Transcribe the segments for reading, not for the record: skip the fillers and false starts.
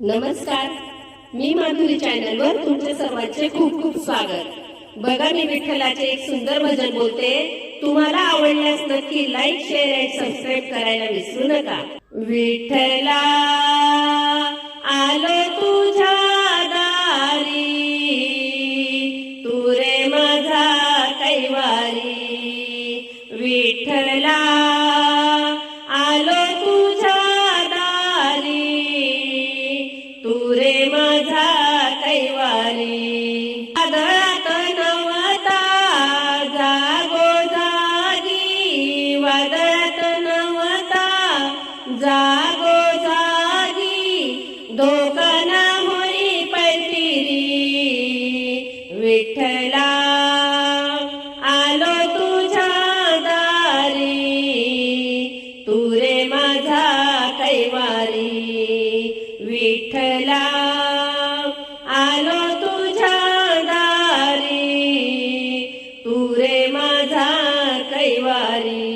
नमस्कार, मी माधुरी चॅनलवर तुमचे सर्वांचे खूप खूप स्वागत। बघा, मी विठ्ठलाचे एक सुंदर भजन बोलते। तुम्हाला आवडल्यास नक्की लाईक, शेअर आणि सबस्क्राईब करायला विसरू नका। विठ्ठला आलो तुझ्या दारी, तू रे माझा कैवारी। विठ्ठला आलो तुझ्या दारी, तू रे माझा कैवारी। वादळात नवता जागो जागी, वादळात नवता जागो जागी, धोकाना होई पैठिरी। विठ्ठला आलो तुझ्या दारी, तू रे माझा कैवारी। विठ्ठला आलो तुझ्या दारी, तू रे माझा कैवारी।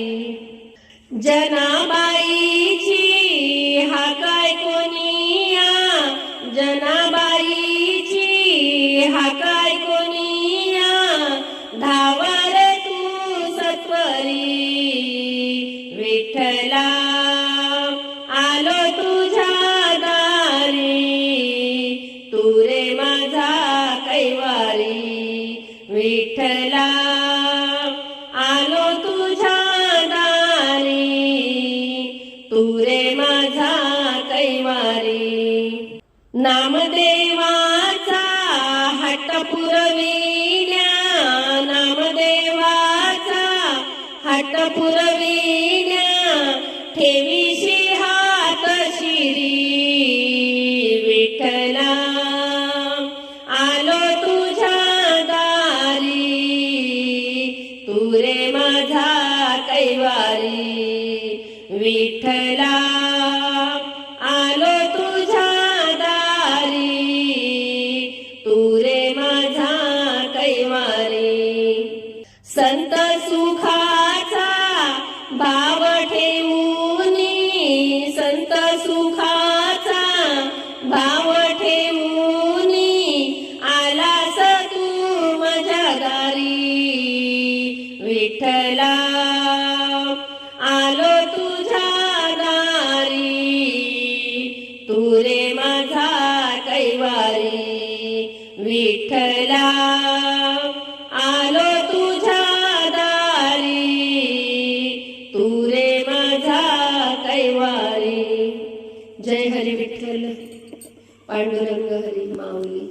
जनाबाईची हाकाय कोणिया, जनाबाईची हाकाय कोणिया, धावर तू सत्वरी। विठ्ठला आलो तुझ्या दारी, तू रे माझा कैवारी। विठ्ठला आलो तुझ्या दारी, तू रे माझा कैवारी। नामदेवाचा हट्ट पुरविल्या, नामदेवाचा हट्ट पुरविल्या, ठेवीशी हात शिरी। विठ्ठला आलो तुझ्या दारी, तू रे माझा कैवारी। विठ्ठला आलो तुझ्या दारी, तू रे माझा कैवारी। संत सुखाचा भाव ठेवूनी, संत सुखाचा भाव ठेवूनी, आलास तू माझ्या दारी। विठ्ठला आलो तुझ्या दारी, तू रे माझा कैवारी। विठ्ठला आलो तुझ्या दारी, तू रे माझा कैवारी। जय हरी विठ्ठल, पांडुरंग हरी माऊली।